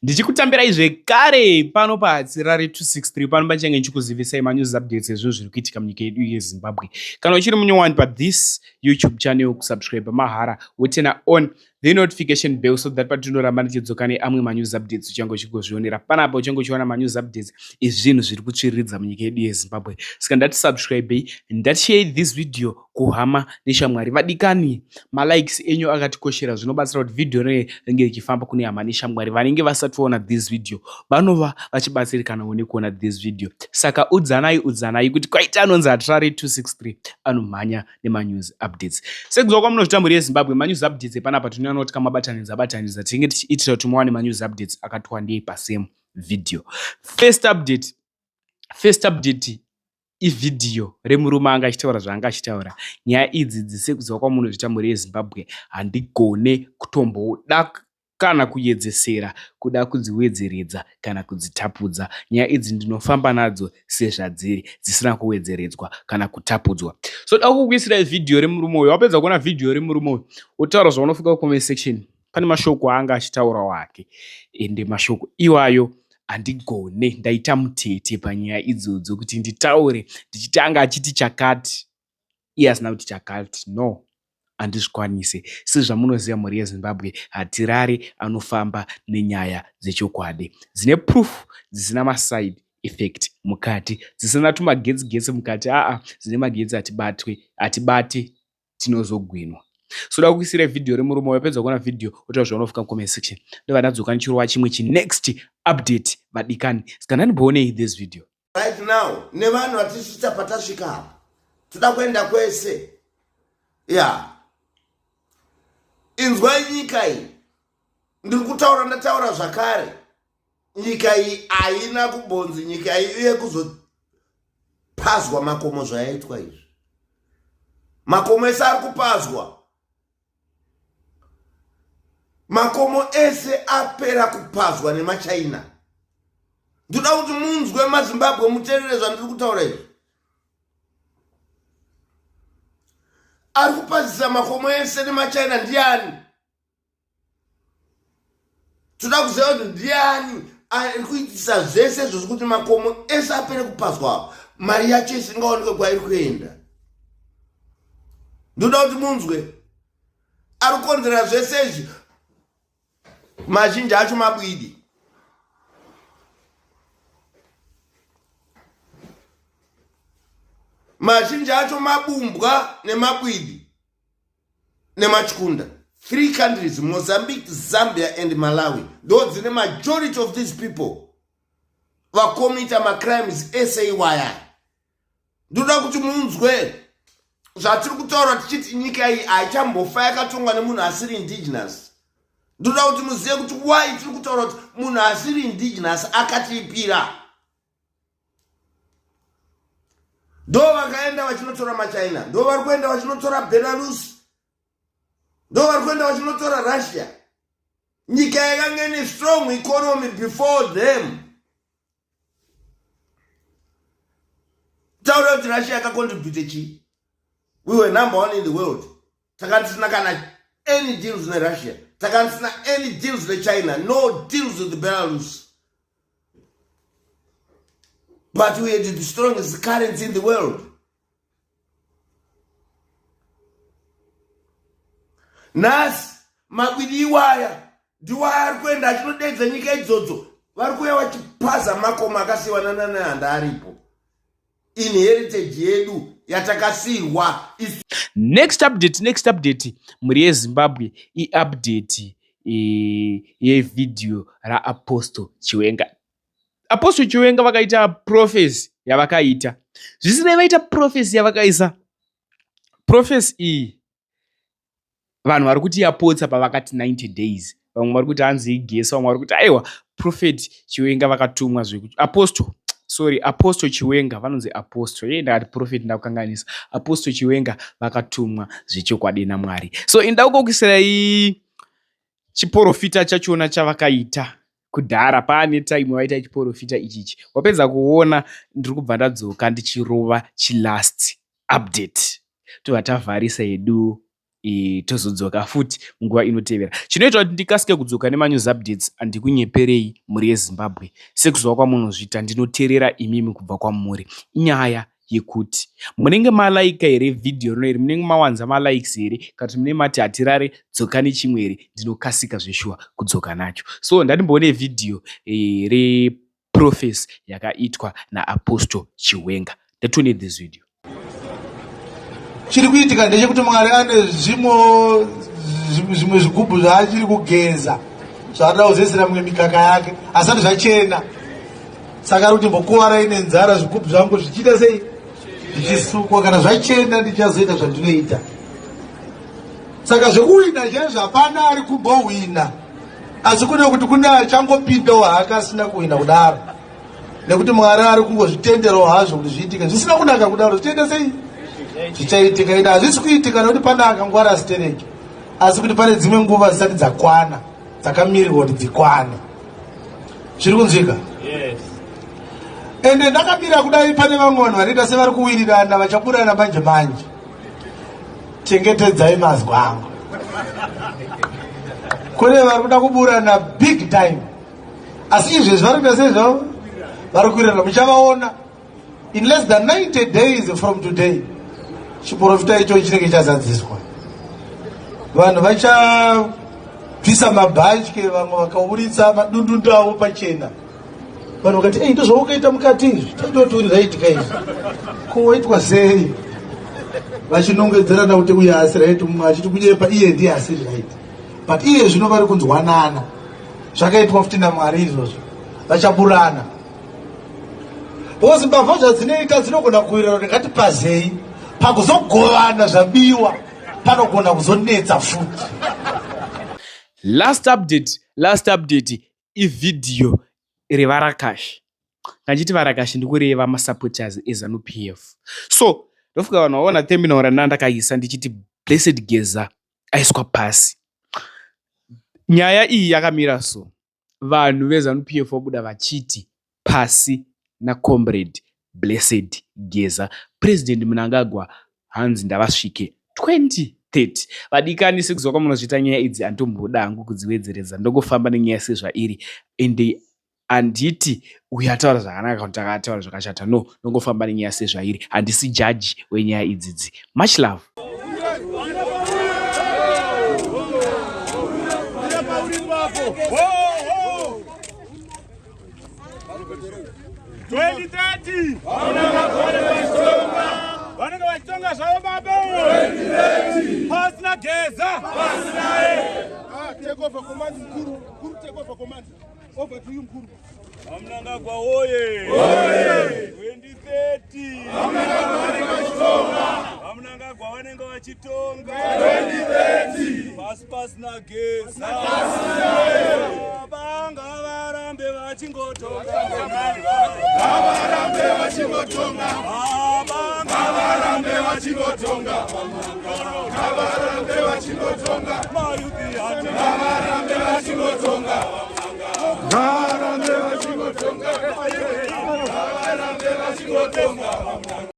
Ndichikutambirai zvekare pano paHatsirare 263 pano pachange ndichikuzivisai manews updates ezvinhu zviri kuitika munyika yedu yeZimbabwe. Kana uchiri munyowani pathis YouTube channel, kusubscribe mahara wotena on the notification bell so that patinoramba ndichidzoka neamwe manews updates uchange uchigozvionera panapa uchange uchiona manews updates ezvinhu zviri kutsviriridza munyika yedu yeZimbabwe. Saka ndati subscribe, ndati share this video kuhama neshamwari vadikani. Malikes enyu akatikoshera zvinobatsira kuti video ringe richifamba kune hama neshamwari vanenge vasatoona this video vanova vachibatsirikana nekuona this video. Saka udzanai kuti kwaita anonzi Hatsirare 263 anomhanya nemanews updates. Sekuziva kwamunozvitambura yeZimbabwe, manews updates panapa tinoona kuti kamabatanidza tinenge tichiitira kuti muwane manews updates akatwandei pasame video. First update ividhiyo remurume anga achitaura zvaanga achitaura. Nyaya idzi dzisikuziva kwamunozvitambura yeZimbabwe handigone kutomboda kana kuyedzesera kuda kudziwedzeredza kana kudzitapudza. Nyaya idzi ndinofamba nadzo sezvadziri dzisina kuwedzeredzwa kana kutapudzwa. So da kukuisira video remurume uyu. Wapedza kuona video remurume uyu wotaura zvaunofika kucomment section. Pane mashoko anga achitaura wake ende mashoko iwayo handigone, ndaita mutete panyaya idzodzo kuti nditaure ndichitanga achiti chakati iye asina kuti chakati. No, handizvikwanise. Sezvamunoziva mhuri yeZimbabwe, Hatsirare anofamba nenyaya dzechokwadi dzine proof, dzisina maside effect mukati, dzisina tumagetsi mukati. Dzine magetsi atibate tinozogwinwa. So da kuisira video remurume wapedza kuona video wotaura zvaunofika comment section. Ndova ndadzoka ndichirova chimwe next update vadikani. Saka ndaniboonei this video. Right now, nevanhu vatisvitsa patasvika apa. Toda kuenda kwese. Inzwai nyika iyi. Ndiri kutaura ndataura zvakare. Nyika iyi haina kubonzi, nyika iyi uye kuzopazwa makomo zvayaitwa izvi. Makomo ese ari kupazwa. Makomo ese apera kupazwa nemaChina. Ndoda kuti munzwe maZimbabwe muteerere zvandiri kutaura izvi. Ari kupazisa makomo ese nemaChina ndiani? Toda kuziva kuti ndiani ari kuitisa zvese zviri kuti makomo ese apere kupazwa. Mari yacho isingaonekwe kwairi kuenda. Ndoda kuti munzwe. Ari kukonzera zvese izvi. Mazhinji acho mabwidi. Mazhinji acho mabumbwa nemabwidi nemachikunda. 3 countries, Mozambique, Zambia and Malawi. Those are the majority of these people who commit crimes SAYI. Ndoda kuti munzwe zvatiri kutaura tichiti nyika iyi haichambofa yakatongwa nemunhu asiri indigenous. Ndoda kuti muzive kuti why tiri kutaura kuti munhu asiri indigenous akatipira. Ndo vakaenda vachinotora maChina, ndo vari kuenda vachinotora Belarus, ndo vari kuenda vachinotora Russia. Nyika yakanga ine strong economy before them. Taura kuti Russia yakacontribute chi? We were number 1 in the world. Takatisina kana any deals with Russia. Takatisina any deals with China. No deals with Belarus. But we had the strongest currency in the world. Nas mabwidi iwaya ndiwaya ari kuenda achinodedza nyika idzodzo. Vari kuuya vachipaza makomo akasiyiwa nehanda aripo. Inheritage yedu yatakasirwa. Next update muri yeZimbabwe iupdate yevidhiyo raApostle Chiwenga. Apostle Chiwenga vakaita prophecy yavakaita. Zvisina vaita prophecy yavakaisa. Prophecy iyi vanhu vari kuti yapotsa pavakati 90 days. Vamwe vari kuti hanzi igesa, vamwe vari kuti aiwa prophet Chiwenga vakatumwa zvekuti Apostle Chiwenga vanonzi Apostle. Ndakati prophet ndakukanganisa. Apostle Chiwenga vakatumwa zvechokwadi naMwari. So indaukokuisirai chiprofita chachona chavakaita. Kudhara pane time waita chiprofita ichichi. Wapedza kuona ndiri kubva ndadzoka ndichirova chilast update. Tova tavharisa edu tozodzoka futi munguva inotevera. Chinoita kuti ndikasike kudzoka nemanews updates andikunyeperei mhuri yeZimbabwe sekuziva kwamunozviita ndinoteerera imimi kubva kwamuri, inyaya yekuti munenge malaika here vhidhiyo rino iri, munenge mawanza malikes here, kana mune mati hatirare dzoka nechimwe here, ndinokasika zveshuwa kudzoka nacho. So ndandimboone vhidhiyo reprofesi yakaitwa naApostle Chiwenga. Let's this video. Chiri kuitika ndechekuti Mwari ane zvimwe zvigubhu zvaachiri kugeza zvaada kuzesera mumwe mikaka yake asati zvachena. Saka ari kuti mbokuwara ine nzara zvigubhu zvangu zvichiita sei zvichisukwa, kana zvachena ndichazoita zvandinoita. Saka zvekuwina chaizvo hapana ari kumbohwina, asi kune kuti kune achangopindawo haakasina kuhwina kudaro, nekuti Mwari ari kungozvitenderawo hazvo kuti zviitike. Zvisina kunaka kudaro zvichiita sei zvichaitika. Ida hazvisi kuitika nekuti pana akangwara asitereki, asi kuti pane dzimwe nguva zisati dzakwana dzakamirirwa kuti dzikwane. Zviri kunzwika? Yes. Ende ndakamira kudai pane vamwe vanhu vanoita sevari kuwirirana vachaburana manje manje. Chengetedzai mazwi angu. Kune vari kuda kuburana big time, asi izvezvi vari kuita sezvavo vari kuwirirana. Muchavaona in less than 90 days from today. Chiprofita icho chinenge chazadziswa. Vanhu vachabvisa mabhatyi, vamwe vakauritsa madundundu avo pachena. Vanhu vakati ndo zvaukaita mukati izvi, tandoti zvaitika izvi kuwaitwa sei, vachinongedzerana kuti uye asiri aiti, mumwe achiti kunyepa iye ndiye asiri aiti, but iye zvino vari kunzwanana. Zvakaitwa futi naMwari izvozvo, vachaburana. Because mbavha zvadzinoita dzinogona kuwirira kuti ngati pazei pakuzogovana zvabiwa panogona kuzonetsa futi. Last update ividhiyo revarakashi. Kanjiti varakashi ndikureva masupporters eZANU-PF. So ndofuka vanhu vaona thumbnail randakaisa ndichiti Blessed Geza aiswa pasi. Nyaya iyi yakamira so, vanhu veZANU-PF vobuda vachiti pasi naComrade Blessed Geza. President Mnangagwa hanzi ndavasvike 2030. Vadikani sekuziva kwamunozviita nyaya idzi andomboda hangu kudziwedzeredza ndongofamba nenyaya sezvairi, ende handiti uyu ataura zvakanaka kuti akataura zvakashata, no, ndongofamba nenyaya sezvairi, handisi jaji wenyaya idzidzi. Much love. Vanenge vachitonga zvavo baba. Pasina Geza. Take over command mkuru. Mkuru take over command. Over to you mkuru. Mnangagwa oye. 2030. Mnangagwa vanenge vachitonga 2030. Pasina Geza. Vanga varambe vachingotonga. Varambe vachingotonga. Varambe vachingotonga. Varambe vachingotonga. Mayuthi ati varambe vachingotonga. Varambe vachingotonga. Varambe vachingotonga.